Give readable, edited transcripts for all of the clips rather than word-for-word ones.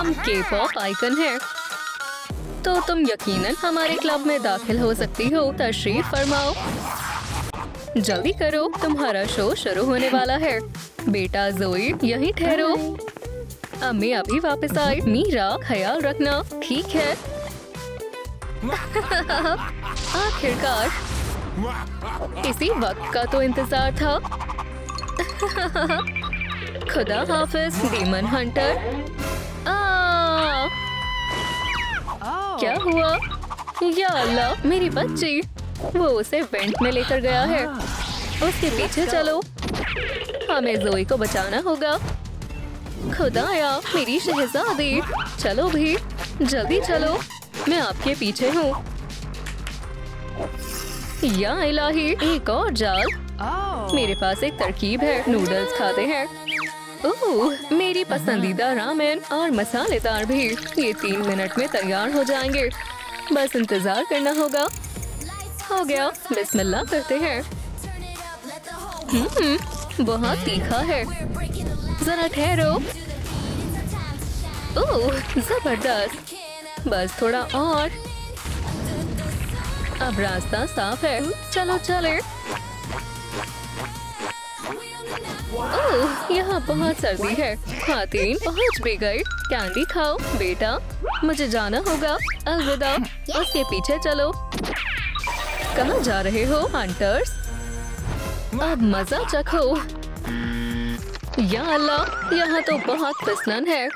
हम K-pop icon हैं। तो तुम यकीनन हमारे क्लब में दाखिल हो सकती हो। तशरीफ फरमाओ। जल्दी करो, तुम्हारा शो शुरू होने वाला है। बेटा जोई, यहीं ठहरो। अम्मी अभी वापस आई। मीरा, ख्याल रखना। ठीक है। आखिरकार इसी वक्त का तो इंतजार था। खुदा हाफिज डीमन हंटर। क्या हुआ? या अल्लाह, मेरी बच्ची। वो उसे वेंट में लेकर गया है। उसके पीछे चलो। हमें जोई को बचाना होगा। खुदाया, मेरी शहजादी। चलो भी, जल्दी चलो। मैं आपके पीछे हूँ। या इलाही, एक और जाल। मेरे पास एक तरकीब है। नूडल्स खाते हैं। ओह, मेरी पसंदीदा रामेन और मसालेदार भी। ये 3 मिनट में तैयार हो जाएंगे। बस इंतजार करना होगा। हो गया, बिस्मिल्लाह करते हैं। बहुत तीखा है। जरा ठहरो। ओह, जबरदस्त। बस थोड़ा और। अब रास्ता साफ है। चलो चले। ओह, यहाँ बहुत सर्दी है। खातीन पहुँच भी गई। कैंडी खाओ बेटा। मुझे जाना होगा। अलविदा। उसके पीछे चलो। कहाँ जा रहे हो हंटर्स? अब मजा चखो। या अल्लाह, यहाँ तो बहुत फिसलन है।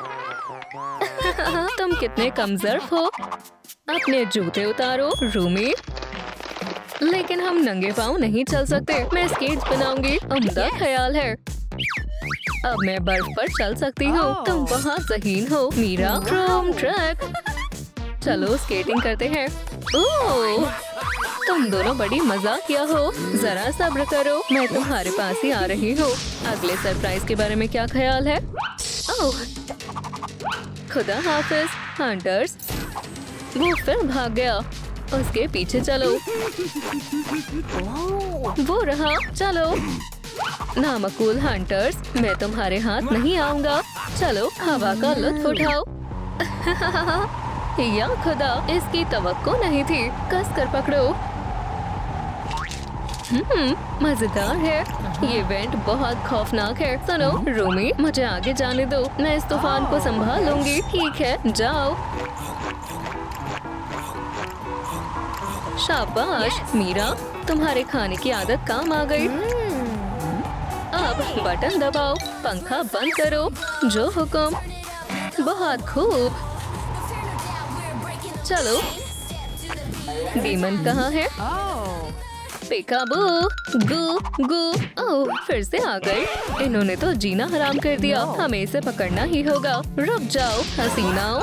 तुम कितने कमजोर हो। अपने जूते उतारो रूमी। लेकिन हम नंगे पाँव नहीं चल सकते। मैं स्केट्स बनाऊंगी। उम्दा ख्याल है। अब मैं बर्फ पर चल सकती हूँ। तुम बहुत ज़हीन हो मीरा। From track. चलो स्केटिंग करते हैं। ओह, तुम दोनों बड़ी मजाकिया हो। जरा सब्र करो, मैं तुम्हारे पास ही आ रही हूँ। अगले सरप्राइज के बारे में क्या ख्याल है? ओह, खुदा हाफिज हंटर्स। वो फिर भाग गया। उसके पीछे चलो। वो रहा। चलो नामकूल हंटर्स, मैं तुम्हारे हाथ नहीं आऊंगा। चलो हवा का लुत्फ उठाओ। या खुदा, इसकी तवक्को नहीं थी। कस कर पकड़ो। मजेदार है। ये वेंट बहुत खौफनाक है। सुनो रूमी, मुझे आगे जाने दो। मैं इस तूफान को संभाल लूंगी। ठीक है, जाओ। शाबाश मीरा, तुम्हारे खाने की आदत काम आ गई। अब बटन दबाओ। पंखा बंद करो। जो हुक्म। बहुत खूब। चलो। डीमन कहाँ है? पेकाबू। गू गू। ओह, फिर से आ गए। इन्होंने तो जीना हराम कर दिया। हमें इसे पकड़ना ही होगा। रुक जाओ हसीनाओ।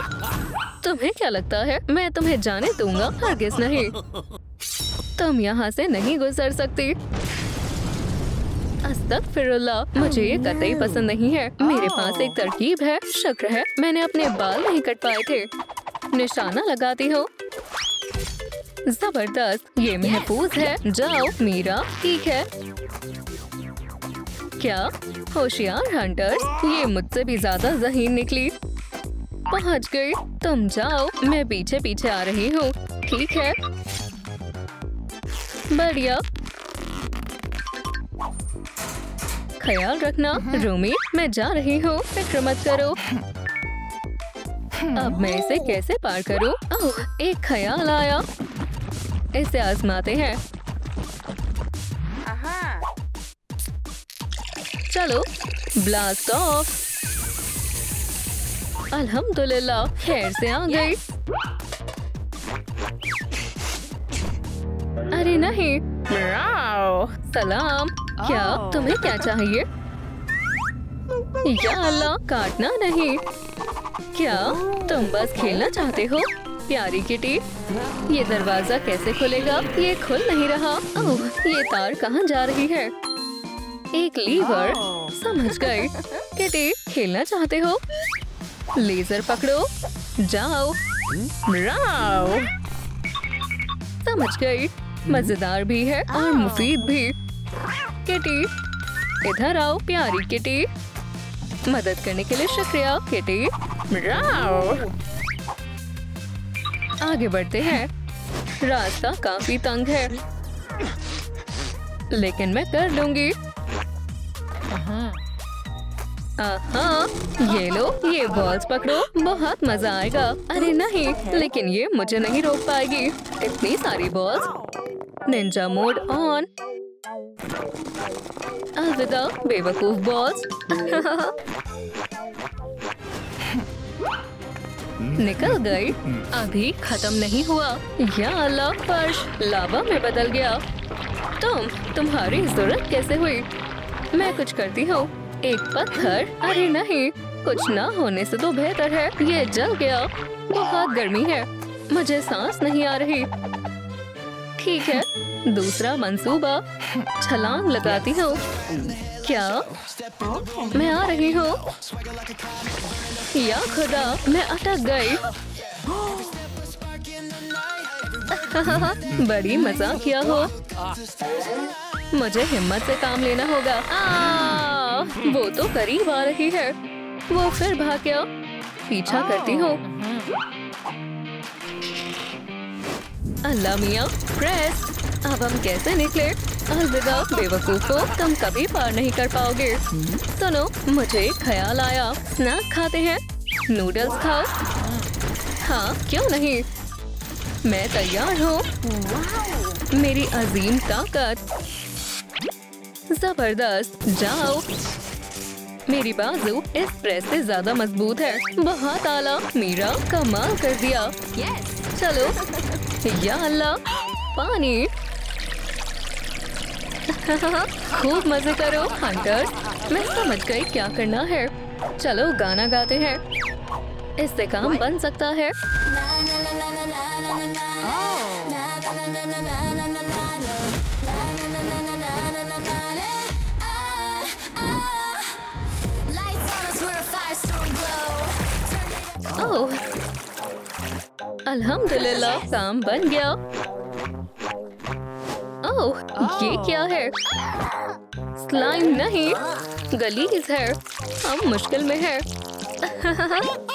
तुम्हें क्या लगता है मैं तुम्हें जाने दूंगा? हरगिज़ नहीं। तुम यहाँ से नहीं गुजर सकती। अस्तगफिरुल्लाह, मुझे ये कतई पसंद नहीं है। मेरे पास एक तरकीब है। शुक्र है मैंने अपने बाल नहीं कट पाए थे। निशाना लगाती हूँ। जबरदस्त, ये महफूज है। जाओ मीरा। ठीक है। क्या होशियार हंटर्स, ये मुझसे भी ज्यादा ज़हीन निकली। पहुंच गई। तुम जाओ, मैं पीछे पीछे आ रही हूँ। ठीक है, बढ़िया। ख्याल रखना रूमी, मैं जा रही हूँ। फिक्र मत करो। अब मैं इसे कैसे पार करूँ? ओह, एक ख्याल आया। इसे आजमाते हैं। चलो ब्लास्ट ऑफ। अल्हम्दुलिल्लाह, खैर से आ गई। अरे नहीं। सलाम। क्या तुम्हें क्या चाहिए? या अल्लाह, काटना नहीं। क्या तुम बस खेलना चाहते हो? प्यारी किटी, ये दरवाजा कैसे खुलेगा? ये खुल नहीं रहा। ओह, ये तार कहाँ जा रही है? एक लीवर। समझ गई। किटी, खेलना चाहते हो? लेजर पकड़ो। जाओ। राव। समझ गई। मजेदार भी है और मुफीद भी। किटी, इधर आओ प्यारी किटी। मदद करने के लिए शुक्रिया किटी। राव। आगे बढ़ते हैं। रास्ता काफी तंग है, लेकिन मैं कर लूंगी। ये लो, ये बॉल्स पकड़ो, बहुत मजा आएगा। अरे नहीं, लेकिन ये मुझे नहीं रोक पाएगी। इतनी सारी बॉल्स। Ninja mode on. अलविदा बेवकूफ बॉल्स। निकल गई। अभी खत्म नहीं हुआ। या अल्लाह, फर्श लावा में बदल गया। तुम्हारी जरूरत कैसे हुई? मैं कुछ करती हूँ। एक पत्थर। अरे नहीं, कुछ ना होने से तो बेहतर है। ये जल गया। बहुत गर्मी है, मुझे सांस नहीं आ रही। ठीक है, दूसरा मंसूबा। छलांग लगाती हूँ। क्या मैं आ रही हूँ? या खुदा, मैं अटक गई। बड़ी मजाक किया हो। मुझे हिम्मत से काम लेना होगा। वो तो करीब आ रही है। वो फिर भाग गया। पीछा करती हूँ। अल्लाह मियाँ, प्रेस। अब हम कैसे निकले? अलविदा बेवकूफो, तुम कभी पार नहीं कर पाओगे। सुनो, मुझे एक ख्याल आया। स्नैक खाते हैं। नूडल्स खाओ। हाँ, क्यों नहीं। मैं तैयार हूँ। मेरी अजीम ताकत। जबरदस्त, जाओ। मेरी बाजू इस प्रेस से ज्यादा मजबूत है। बहुत आला, मीरा कमाल कर दिया। चलो। या अल्लाह, पानी। खूब मजे करो हंटर्स। मैं समझ गई क्या करना है। चलो गाना गाते हैं, इससे काम बन सकता है। ओह, अल्हम्दुलिल्लाह, काम बन गया। ओह, ये क्या है? स्लाइम नहीं, गलीज है। हम मुश्किल में है।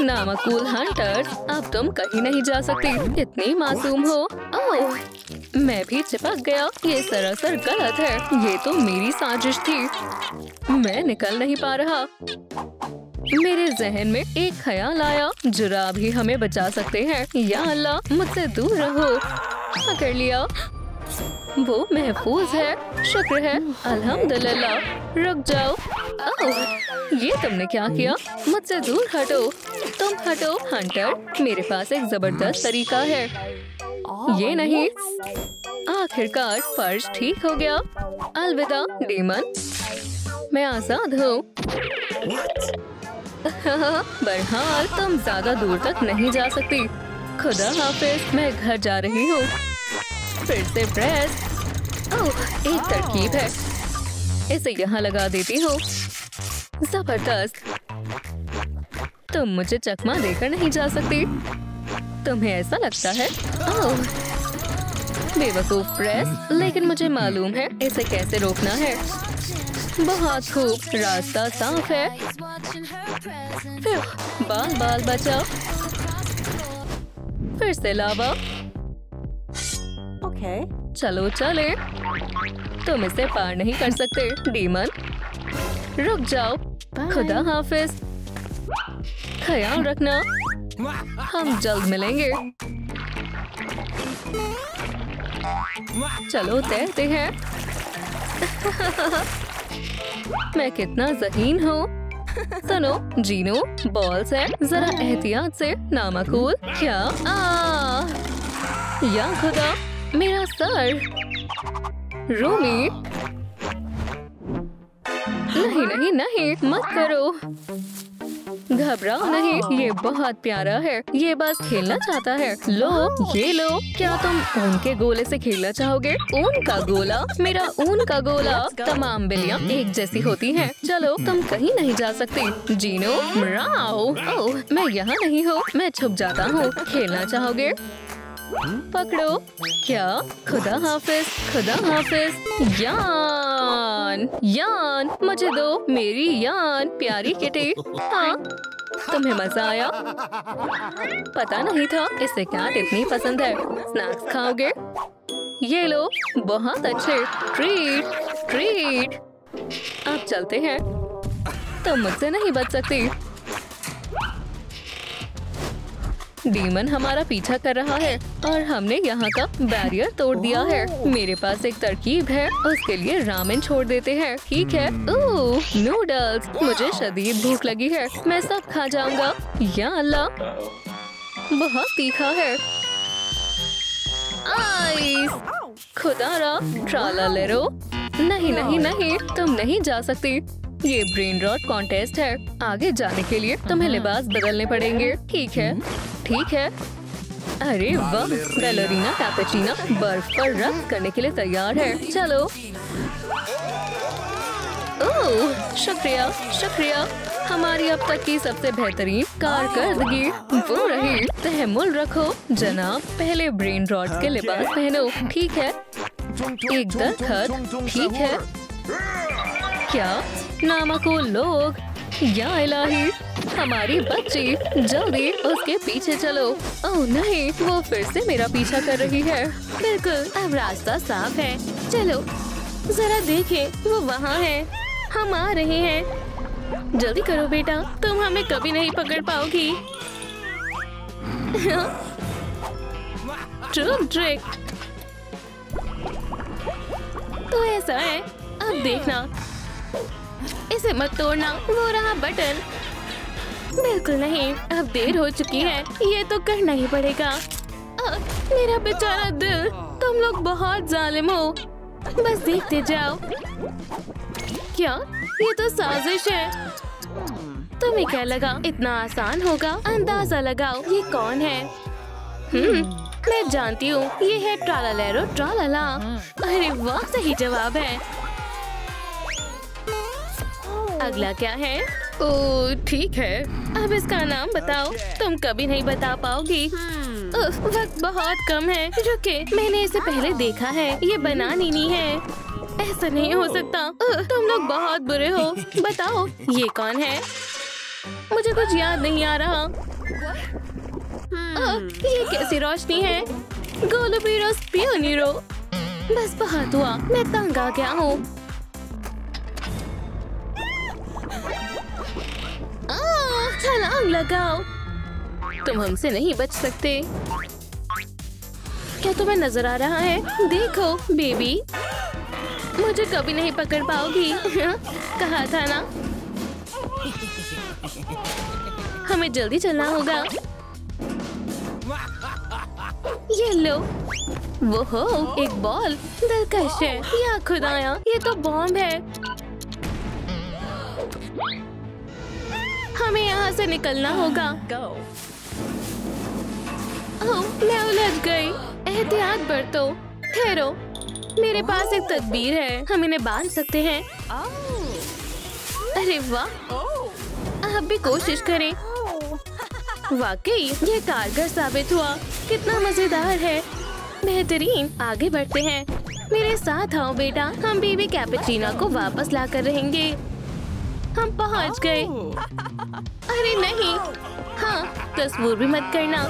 नामकूल हंटर्स, अब तुम कहीं नहीं जा सकती। इतनी मासूम हो। ओह, मैं भी चिपक गया। ये सरासर गलत है। ये तो मेरी साजिश थी। मैं निकल नहीं पा रहा। मेरे जहन में एक ख्याल आया। जुराब ही हमें बचा सकते हैं। या अल्लाह, मुझसे दूर रहो। पकड़ लिया। वो महफूज है। शुक्र है। अल्हम्दुलिल्लाह। रुक जाओ। ओह, ये तुमने क्या किया? मुझसे दूर हटो। तुम हटो हंटर। मेरे पास एक जबरदस्त तरीका है। ये नहीं। आखिरकार फर्श ठीक हो गया। अलविदा डीमन, मैं आजाद हूँ। बहरहाल तुम ज्यादा दूर तक नहीं जा सकती। खुदा हाफिज, मैं घर जा रही हूँ। फिर से प्रेस। ओह, एक तरकीब है। इसे यहाँ लगा देती हूँ। जबरदस्त। तुम मुझे चकमा देकर नहीं जा सकती। तुम्हें ऐसा लगता है? ओह, बेवकूफ प्रेस, लेकिन मुझे मालूम है इसे कैसे रोकना है। बहुत खूब, रास्ता साफ है। बाल बाल बचाओ। फिर से लावा। चलो चले। तुम इसे पार नहीं कर सकते डीमन। रुक जाओ। खुदा हाफिज। ख्याल रखना। हम जल्द मिलेंगे। चलो तैरते हैं। मैं कितना ज़हीन हूँ। सुनो जीनो, बॉल्स है, जरा एहतियात से। नामकूल। क्या? या खुदा, मेरा सर। रोमी, नहीं नहीं नहीं, मत करो। घबराओ नहीं, ये बहुत प्यारा है। ये बस खेलना चाहता है। लो, ये लो। क्या तुम ऊन के गोले से खेलना चाहोगे? ऊन का गोला? मेरा ऊन का गोला। तमाम बिल्लियाँ एक जैसी होती हैं। चलो, तुम कहीं नहीं जा सकती। जीनो, म्याऊ। ओह, मैं यहाँ नहीं हूँ। मैं छुप जाता हूँ। खेलना चाहोगे? पकड़ो। क्या? खुदा हाफिज, खुदा हाफिज। यान, यान, मुझे दो मेरी यान, प्यारी किटी। हाँ, तुम्हें मजा आया? पता नहीं था इसे कैट इतनी पसंद है। स्नैक्स खाओगे? ये लो, बहुत अच्छे। Treat treat. अब चलते हैं। तुम मुझसे नहीं बच सकती। डीमन हमारा पीछा कर रहा है और हमने यहाँ का बैरियर तोड़ दिया है। मेरे पास एक तरकीब है, उसके लिए रामेन छोड़ देते हैं। ठीक है। ओह, नूडल्स। मुझे शदीद भूख लगी है, मैं सब खा जाऊंगा। या अल्लाह, बहुत तीखा है। आइस, खुदारा, ट्रालालेरो। नहीं नहीं नहीं, तुम नहीं जा सकती। ये ब्रेन रॉट कॉन्टेस्ट है। आगे जाने के लिए तुम्हें लिबास बदलने पड़ेंगे। ठीक है, ठीक है। अरे वाह, बैलरीना कैपेचिना बर्फ पर रक्स करने के लिए तैयार है। चलो। ओह, शुक्रिया शुक्रिया। हमारी अब तक की सबसे बेहतरीन कारकर्दगी वो रही। तहम्मुल रखो जनाब, पहले ब्रेन रॉट्स के लिबास पहनो। ठीक है, एक दस्तखत। ठीक है। क्या नामाकुल लोग, या इलाही, हमारी बच्ची, जल्दी उसके पीछे चलो। ओह नहीं, वो फिर से मेरा पीछा कर रही है। बिल्कुल, अब रास्ता साफ है। चलो जरा देखें, वो वहाँ है। हम आ रहे हैं। जल्दी करो बेटा, तुम हमें कभी नहीं पकड़ पाओगी। ट्रिक। तो ऐसा है, अब देखना, इसे मत तोड़ना। वो रहा बटन। बिल्कुल नहीं, अब देर हो चुकी है। ये तो करना ही पड़ेगा। मेरा बेचारा दिल, तुम लोग बहुत जालिम हो। बस देखते जाओ। क्या ये तो साजिश है? तुम्हें क्या लगा इतना आसान होगा? अंदाजा लगाओ, ये कौन है? मैं जानती हूँ, ये है ट्रालालेरो ट्रालाला। अरे वाह, सही जवाब है। अगला क्या है? ओह ठीक है, अब इसका नाम बताओ। तुम कभी नहीं बता पाओगी। वक्त बहुत कम है। रुके, मैंने इसे पहले देखा है। ये बनानी है। ऐसा नहीं हो सकता। तुम लोग बहुत बुरे हो। बताओ ये कौन है? मुझे कुछ याद नहीं आ रहा। ये कैसी रोशनी है? गोलुबीरोस पियोनीरो। बस बहुत हुआ, मैं तंग आ गया हूँ। छलांग लगाओ। तुम हमसे नहीं बच सकते। क्या तुम्हें नजर आ रहा है? देखो बेबी, मुझे कभी नहीं पकड़ पाओगी। कहा था ना। हमें जल्दी चलना होगा। ये लो। वो हो, एक बॉल। दिलकश है। या खुदाया, ये तो बॉम्ब है। हमें यहाँ से निकलना होगा। ओह, मैं उलझ गई। एहतियात बरतो। ठहरो, मेरे पास एक तदबीर है। हम इन्हें बांध सकते हैं। अरे वाह, आप भी कोशिश करें। वाकई ये कारगर साबित हुआ। कितना मजेदार है। बेहतरीन। आगे बढ़ते हैं। मेरे साथ आओ बेटा, हम बेबी कैपेचिना को वापस लाकर रहेंगे। हम पहुंच गए। अरे नहीं। हाँ, तस्वीर भी मत करना।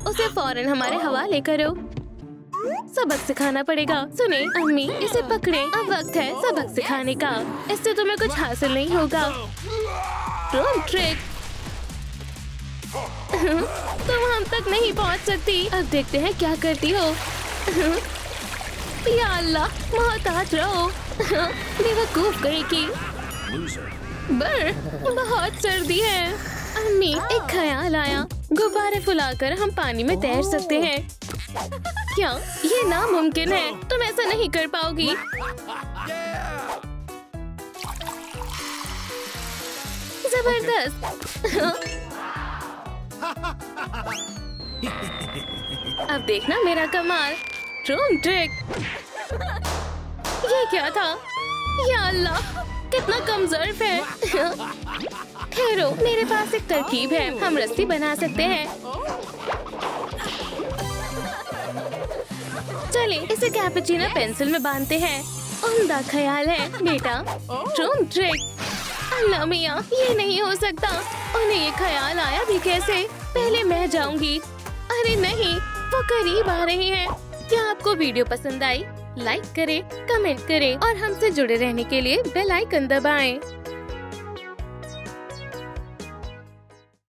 उसे फौरन हमारे हवाले करो। सबक सिखाना पड़ेगा। सुने अम्मी, इसे पकड़े। अब वक्त है सबक सिखाने का। इससे तुम्हें कुछ हासिल नहीं होगा। ट्रिक। तुम हम तक नहीं पहुंच सकती। अब देखते हैं क्या करती हो। या अल्लाह, मोहताज रहो। बेवकूफ कहेगी। बहुत सर्दी है। अम्मी, एक ख्याल आया। गुब्बारे फुलाकर हम पानी में तैर सकते हैं। क्या ये नामुमकिन है? तुम ऐसा नहीं कर पाओगी। जबरदस्त। अब देखना मेरा कमाल। ट्रिक। ये क्या था? या अल्लाह, कितना कम ज़र्फ है। ठहरो, मेरे पास एक तरकीब है। हम रस्सी बना सकते हैं। चले इसे कैपुचिनो पेंसिल में बांधते हैं। उम्दा ख्याल है बेटा। ट्रिक। अल्लाह मियाँ, ये नहीं हो सकता। उन्हें ये ख्याल आया भी कैसे? पहले मैं जाऊंगी। अरे नहीं, वो करीब आ रहे हैं। क्या आपको वीडियो पसंद आई? लाइक करें, कमेंट करें और हमसे जुड़े रहने के लिए बेल आइकन दबाएं।